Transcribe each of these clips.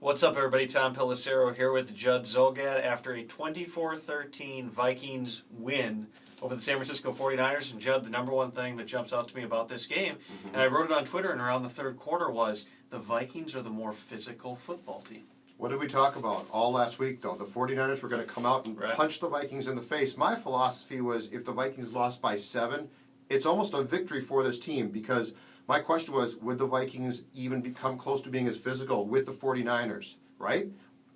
What's up, everybody? Tom Pelissero here with Judd Zulgad after a 24-13 Vikings win over the San Francisco 49ers. And Judd, the number one thing that jumps out to me about this game, and I wrote it on Twitter and around the third quarter, was the Vikings are the more physical football team. What did we talk about all last week, though? The 49ers were going to come out and punch the Vikings in the face. My philosophy was if the Vikings lost by 7, it's almost a victory for this team, because my question was, would the Vikings even become close to being as physical with the 49ers, right?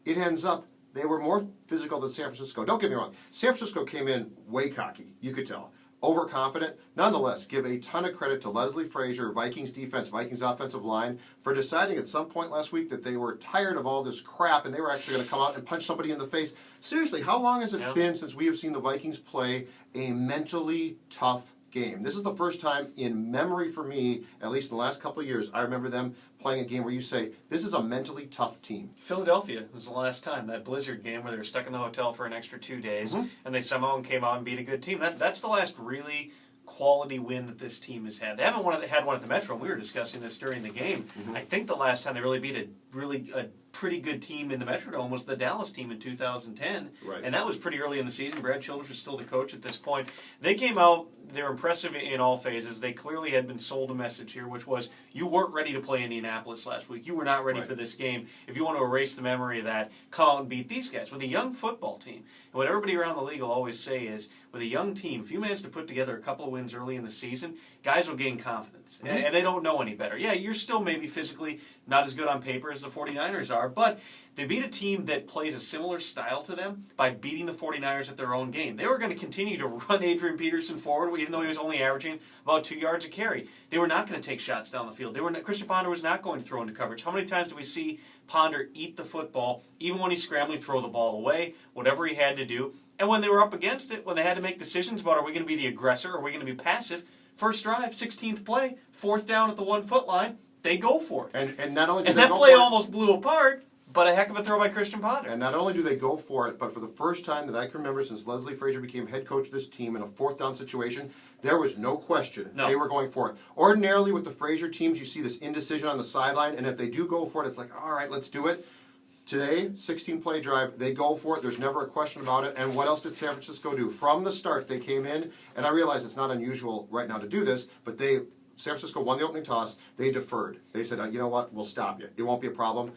It ends up they were more physical than San Francisco. Don't get me wrong. San Francisco came in way cocky, you could tell. Overconfident. Nonetheless, give a ton of credit to Leslie Frazier, Vikings defense, Vikings offensive line, for deciding at some point last week that they were tired of all this crap and they were actually going to come out and punch somebody in the face. Seriously, how long has it been since we have seen the Vikings play a mentally tough game? This is the first time in memory for me, at least in the last couple of years, I remember them playing a game where you say, this is a mentally tough team. Philadelphia was the last time, that Blizzard game where they were stuck in the hotel for an extra 2 days, and they somehow came out and beat a good team. That's the last really quality win that this team has had. They haven't had one at the Metrodome. We were discussing this during the game. I think the last time they really beat a pretty good team in the Metrodome was the Dallas team in 2010. And that was pretty early in the season. Brad Childress was still the coach at this point. They came out, they were impressive in all phases. They clearly had been sold a message here, which was, you weren't ready to play Indianapolis last week. You were not ready for this game. If you want to erase the memory of that, come out and beat these guys. With a young football team, and what everybody around the league will always say is, with a young team, if you manage to put together a couple of wins early in the season, guys will gain confidence. And they don't know any better. Yeah, you're still maybe physically not as good on paper as the 49ers are, but they beat a team that plays a similar style to them by beating the 49ers at their own game. They were going to continue to run Adrian Peterson forward, even though he was only averaging about 2 yards a carry. They were not going to take shots down the field. Christian Ponder was not going to throw into coverage. How many times do we see Ponder eat the football, even when he's scrambling, throw the ball away, whatever he had to do? And when they were up against it, when they had to make decisions about, are we going to be the aggressor, or are we going to be passive, first drive, 16th play, 4th down at the 1 foot line, they go for it. And not only do and they that go play for it, almost blew apart, but a heck of a throw by Christian Ponder. And not only do they go for it, but for the first time that I can remember since Leslie Frazier became head coach of this team in a 4th down situation, there was no question they were going for it. Ordinarily with the Frazier teams, you see this indecision on the sideline, and if they do go for it, it's like, all right, let's do it. Today, 16-play drive, they go for it. There's never a question about it. And what else did San Francisco do? From the start, they came in, and I realize it's not unusual right now to do this, but San Francisco won the opening toss. They deferred. They said, you know what, we'll stop you. It won't be a problem.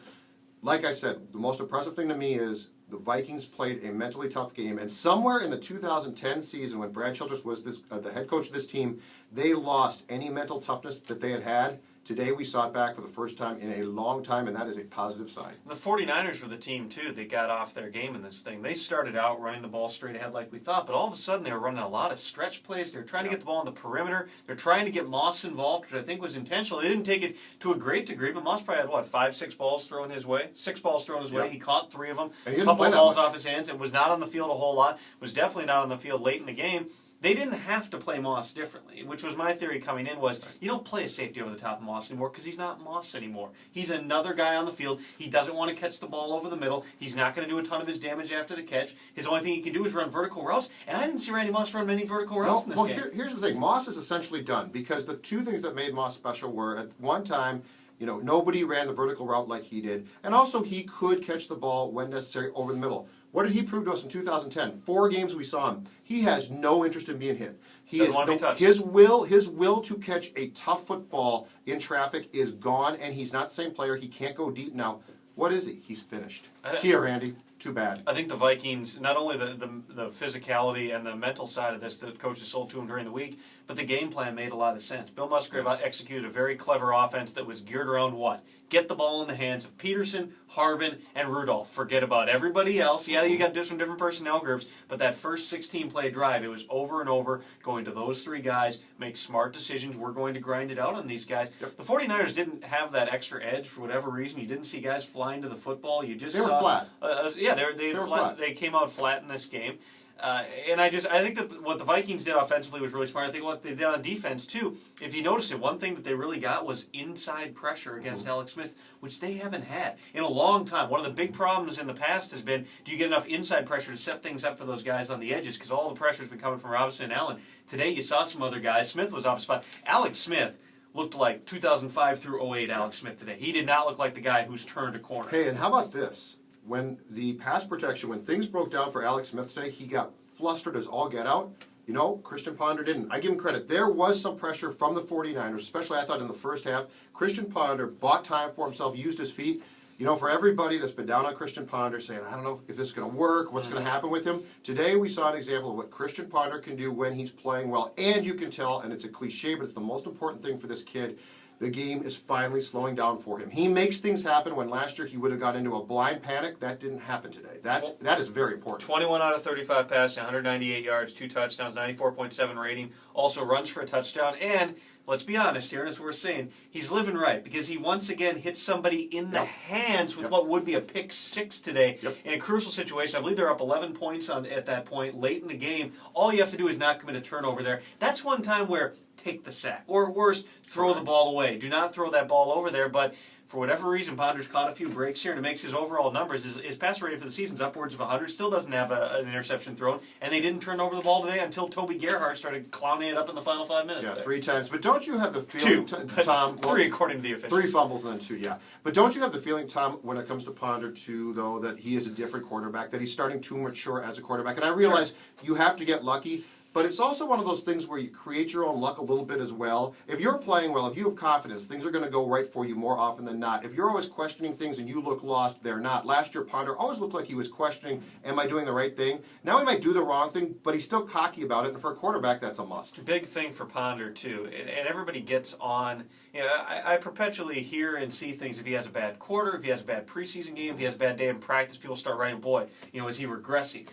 Like I said, the most impressive thing to me is the Vikings played a mentally tough game, and somewhere in the 2010 season when Brad Childress was the head coach of this team, they lost any mental toughness that they had. Today we saw it back for the first time in a long time, and that is a positive sign. The 49ers were the team, too, that got off their game in this thing. They started out running the ball straight ahead like we thought, but all of a sudden they were running a lot of stretch plays. They were trying to get the ball on the perimeter. They're trying to get Moss involved, which I think was intentional. They didn't take it to a great degree, but Moss probably had, 5, 6 balls thrown his way? 6 balls thrown his way. He caught 3 of them. A couple of balls off his hands, and was not on the field a whole lot. Was definitely not on the field late in the game. They didn't have to play Moss differently, which was my theory coming in, was you don't play a safety over the top of Moss anymore because he's not Moss anymore. He's another guy on the field. He doesn't want to catch the ball over the middle. He's not going to do a ton of his damage after the catch. His only thing he can do is run vertical routes, and I didn't see Randy Moss run many vertical routes in this game. Here's the thing. Moss is essentially done, because the 2 things that made Moss special were, at one time, nobody ran the vertical route like he did, and also he could catch the ball when necessary over the middle. What did he prove to us in 2010? 4 games we saw him. He has no interest in being hit. His will to catch a tough football in traffic is gone, and he's not the same player. He can't go deep now. What is he? He's finished. See ya, Randy. Too bad. I think the Vikings, not only the physicality and the mental side of this that coaches sold to him during the week, but the game plan made a lot of sense. Bill Musgrave executed a very clever offense that was geared around what? Get the ball in the hands of Peterson, Harvin, and Rudolph. Forget about everybody else. Yeah, you got some different personnel groups, but that first 16-play drive, it was over and over, going to those 3 guys, make smart decisions. We're going to grind it out on these guys. The 49ers didn't have that extra edge for whatever reason. You didn't see guys flying to the football. You just They were flat. They were flat. They came out flat in this game. And I think that what the Vikings did offensively was really smart. I think what they did on defense, too, if you notice it, one thing that they really got was inside pressure against Alex Smith, which they haven't had in a long time. One of the big problems in the past has been, do you get enough inside pressure to set things up for those guys on the edges? Because all the pressure has been coming from Robinson and Allen. Today you saw some other guys. Smith was off spot. Alex Smith looked like 2005 through 08 Alex Smith today. He did not look like the guy who's turned a corner. Hey, and how about this? When the pass protection, when things broke down for Alex Smith today, he got flustered as all get out. You know, Christian Ponder didn't. I give him credit. There was some pressure from the 49ers, especially I thought in the first half. Christian Ponder bought time for himself, used his feet. You know, for everybody that's been down on Christian Ponder saying, I don't know if this is going to work, what's going to happen with him, today we saw an example of what Christian Ponder can do when he's playing well. And you can tell, and it's a cliche, but it's the most important thing for this kid, the game is finally slowing down for him. He makes things happen when last year he would have got into a blind panic. That didn't happen today. That is very important. 21 out of 35 passing, 198 yards, 2 touchdowns, 94.7 rating. Also runs for a touchdown. And let's be honest here, as we're saying, he's living right because he once again hits somebody in the hands with what would be a pick 6 today in a crucial situation. I believe they're up 11 points at that point late in the game. All you have to do is not commit a turnover there. That's one time where take the sack. Or worse, throw the ball away. Do not throw that ball over there, but for whatever reason, Ponder's caught a few breaks here, and it makes his overall numbers. His pass rating for the season's upwards of 100. Still doesn't have an interception thrown, and they didn't turn over the ball today until Toby Gerhart started clowning it up in the final 5 minutes. Yeah, there. 3 times. But don't you have the feeling, Tom? Well, 3 according to the officials. 3 fumbles and then 2, yeah. But don't you have the feeling, Tom, when it comes to Ponder, too, though, that he is a different quarterback, that he's starting to mature as a quarterback? And I realize you have to get lucky. But it's also one of those things where you create your own luck a little bit as well. If you're playing well, if you have confidence, things are going to go right for you more often than not. If you're always questioning things and you look lost, they're not. Last year, Ponder always looked like he was questioning, am I doing the right thing? Now he might do the wrong thing, but he's still cocky about it, and for a quarterback, that's a must. Big thing for Ponder, too. And everybody gets on. You know, I perpetually hear and see things if he has a bad quarter, if he has a bad preseason game, if he has a bad day in practice, people start writing, boy, you know, is he regressing?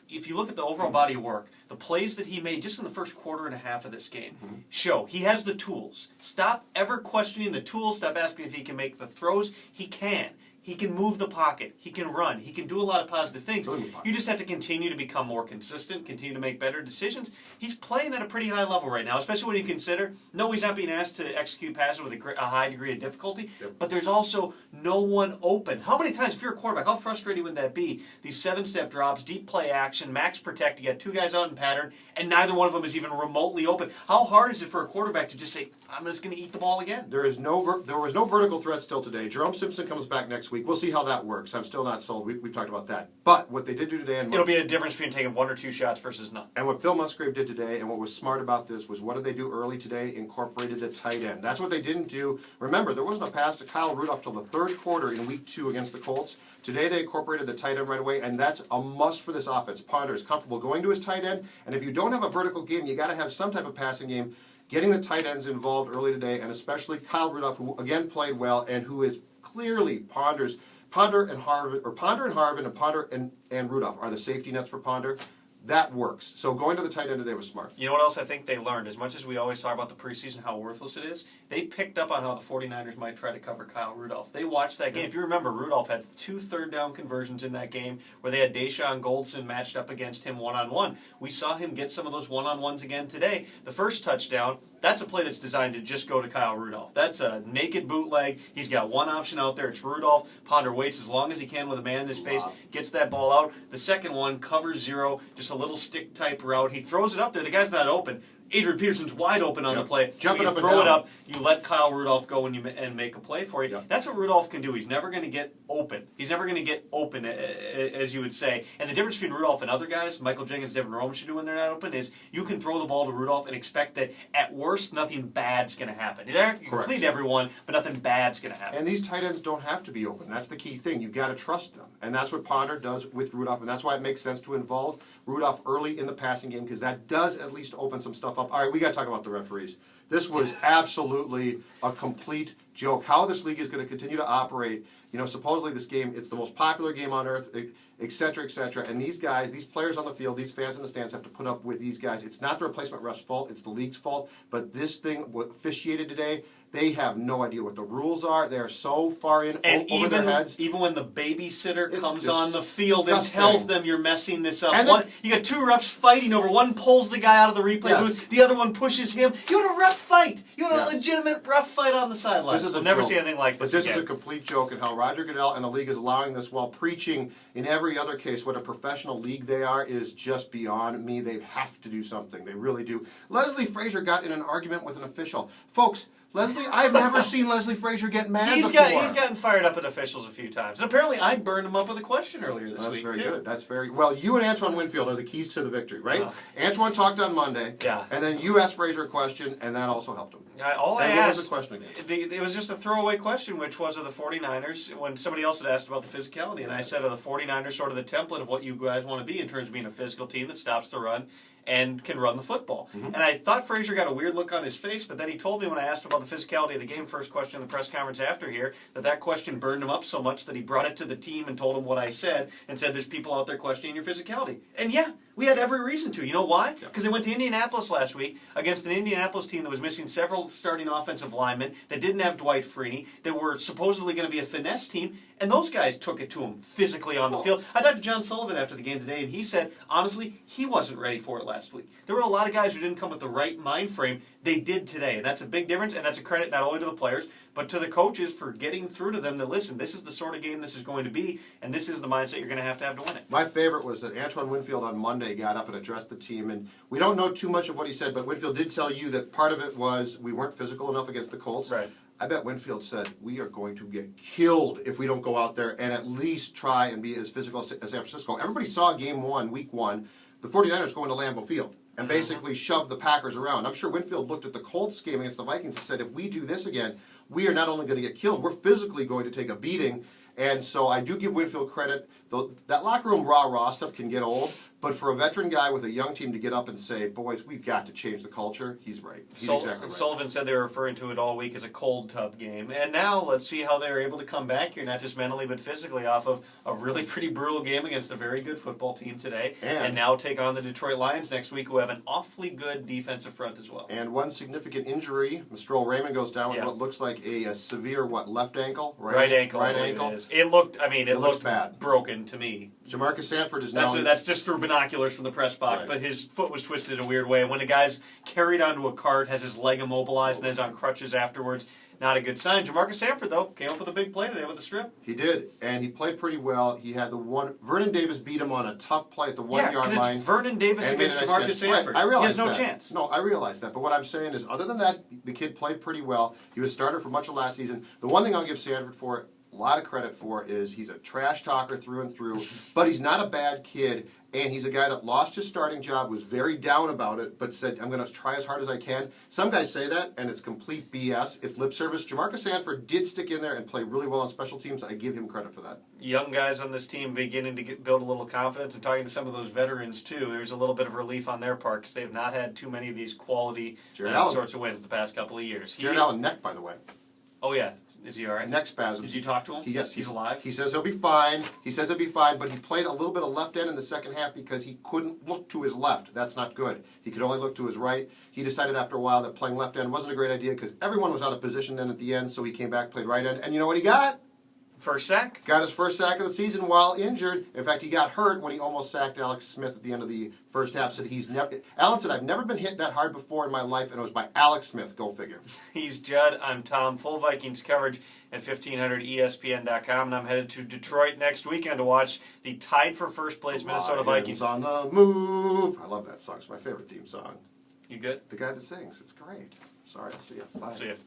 If you look at the overall body of work, the plays that he made just in the first quarter and a half of this game show he has the tools. Stop ever questioning the tools. Stop asking if he can make the throws. He can. He can move the pocket. He can run. He can do a lot of positive things. You just have to continue to become more consistent, continue to make better decisions. He's playing at a pretty high level right now, especially when you consider, no, he's not being asked to execute passes with a high degree of difficulty, but there's also no one open. How many times, if you're a quarterback, how frustrating would that be? These 7-step drops, deep play action, max protect, you got 2 guys out in pattern, and neither one of them is even remotely open. How hard is it for a quarterback to just say, I'm just going to eat the ball again? There was no vertical threat still today. Jerome Simpson comes back next week. We'll see how that works. I'm still not sold. We've talked about that. But what they did do today, and it'll be a difference between taking 1 or 2 shots versus none. And what Bill Musgrave did today, and what was smart about this, was what did they do early today? Incorporated a tight end. That's what they didn't do. Remember, there wasn't a pass to Kyle Rudolph till the 3rd quarter in week 2 against the Colts. Today they incorporated the tight end right away, and that's a must for this offense. Ponder is comfortable going to his tight end, and if you don't have a vertical game, you got to have some type of passing game. Getting the tight ends involved early today, and especially Kyle Rudolph, who again played well, and who is clearly Ponder and Harvin and Rudolph are the safety nets for Ponder. That works. So going to the tight end today was smart. You know what else I think they learned? As much as we always talk about the preseason, how worthless it is, they picked up on how the 49ers might try to cover Kyle Rudolph. They watched that game. If you remember, Rudolph had 2 third-down conversions in that game where they had Deshaun Goldson matched up against him one-on-one. We saw him get some of those one-on-ones again today. The first touchdown, that's a play that's designed to just go to Kyle Rudolph. That's a naked bootleg. He's got one option out there. It's Rudolph. Ponder waits as long as he can with a man in his face, gets that ball out. The second one, covers 0, just a little stick-type route. He throws it up there. The guy's not open. Adrian Peterson's wide open on the play. Jumping you up and throw it down. up, you let Kyle Rudolph go and make a play for you. That's what Rudolph can do. He's never going to get open. He's never going to get open, as you would say. And the difference between Rudolph and other guys, Michael Jenkins, Devin Rome should do when they're not open, is you can throw the ball to Rudolph and expect that at worst nothing bad's going to happen. You can complete everyone, but nothing bad's going to happen. And these tight ends don't have to be open. That's the key thing. You've got to trust them. And that's what Ponder does with Rudolph, and that's why it makes sense to involve Rudolph early in the passing game, because that does at least open some stuff up. All right, we got to talk about the referees. This was absolutely a complete joke. How this league is going to continue to operate. You know, supposedly this game, it's the most popular game on earth, et cetera, et cetera. And these guys, these players on the field, these fans in the stands have to put up with these guys. It's not the replacement ref's fault. It's the league's fault. But this thing officiated today, they have no idea what the rules are. They're so far in over their heads. Even when the babysitter comes on the field and disgusting. tells them you're messing this up. And you got 2 refs fighting over. One pulls the guy out of the replay booth. The other one pushes him. You had a ref fight. You had a legitimate ref fight on the sideline. We'll never see anything like this But this again. is a complete joke, and how Roger Goodell and the league is allowing this while preaching in every other case what a professional league they are is just beyond me. They have to do something. They really do. Leslie Frazier got in an argument with an official. Folks, Leslie, I've never seen Leslie Frazier get mad He's before. He's gotten fired up at officials a few times. And apparently I burned him up with a question earlier this week, That's very too. good. That's very well. You and Antoine Winfield are the keys to the victory, right? Antoine talked on Monday, and then you asked Frazier a question, and that also helped him. All I what asked, was the question again? It was just a throwaway question, which was of the 49ers, when somebody else had asked about the physicality, and I said, are the 49ers sort of the template of what you guys want to be in terms of being a physical team that stops the run and can run the football? And I thought Frazier got a weird look on his face, but then he told me when I asked him about the physicality of the game, first question in the press conference after here, that question burned him up so much that he brought it to the team and told them what I said, and said there's people out there questioning your physicality. And yeah, we had every reason to. You know why? Because they went to Indianapolis last week against an Indianapolis team that was missing several starting offensive linemen, that didn't have Dwight Freeney, that were supposedly going to be a finesse team, and those guys took it to him physically on the field. I talked to John Sullivan after the game today, and he said, honestly, he wasn't ready for it last week. There were a lot of guys who didn't come with the right mind frame. They did today, and that's a big difference, and that's a credit not only to the players, but to the coaches for getting through to them that, listen, this is the sort of game this is going to be, and this is the mindset you're going to have to win it. My favorite was that Antoine Winfield on Monday got up and addressed the team, and we don't know too much of what he said, but Winfield did tell you that part of it was we weren't physical enough against the Colts. Right. I bet Winfield said, we are going to get killed if we don't go out there and at least try and be as physical as San Francisco. Everybody saw game one, week one, the 49ers going to Lambeau Field and basically shoved the Packers around. I'm sure Winfield looked at the Colts game against the Vikings and said, if we do this again, we are not only going to get killed, we're physically going to take a beating. And so I do give Winfield credit. That locker room rah-rah stuff can get old, but for a veteran guy with a young team to get up and say, boys, we've got to change the culture, he's right. He's exactly right. Sullivan said they were referring to it all week as a cold tub game. And now let's see how they're able to come back here, not just mentally but physically, off of a really pretty brutal game against a very good football team today. And now take on the Detroit Lions next week, who have an awfully good defensive front as well. And one significant injury, Mistrell Raymond goes down with what looks like a severe, left ankle? Right ankle. Right ankle. It looked bad. Broken to me. Jamarcus Sanford is now... That's just through binoculars from the press box, but his foot was twisted in a weird way. And when the guy's carried onto a cart, has his leg immobilized, and is on crutches afterwards, not a good sign. Jamarcus Sanford, though, came up with a big play today with a strip. He did, and he played pretty well. He had the one... Vernon Davis beat him on a tough play at the 1 yard line. It's Vernon Davis against Jamarcus Sanford. Right, I realize he has no chance. No, I realize that. But what I'm saying is, other than that, the kid played pretty well. He was starter for much of last season. The one thing I'll give Sanford for a lot of credit for is he's a trash talker through and through, but he's not a bad kid, and he's a guy that lost his starting job, was very down about it, but said, I'm going to try as hard as I can. Some guys say that, and it's complete BS. It's lip service. Jamarcus Sanford did stick in there and play really well on special teams. I give him credit for that. Young guys on this team beginning to build a little confidence, and talking to some of those veterans, too, there's a little bit of relief on their part, because they have not had too many of these quality sorts of wins the past couple of years. Jared Allen neck, by the way. Oh, yeah. Is he all right? Neck spasms. Did you talk to him? Yes. He's alive? He says he'll be fine. But he played a little bit of left end in the second half because he couldn't look to his left. That's not good. He could only look to his right. He decided after a while that playing left end wasn't a great idea because everyone was out of position then at the end, so he came back, played right end. And you know what he got? First sack? Got his first sack of the season while injured. In fact, he got hurt when he almost sacked Alex Smith at the end of the first half. Allen said, I've never been hit that hard before in my life, and it was by Alex Smith. Go figure. He's Judd. I'm Tom. Full Vikings coverage at 1500ESPN.com, and I'm headed to Detroit next weekend to watch the tied for first place Minnesota Vikings. On the move. I love that song. It's my favorite theme song. You good? The guy that sings. It's great. Sorry, I'll see you. Bye. See you.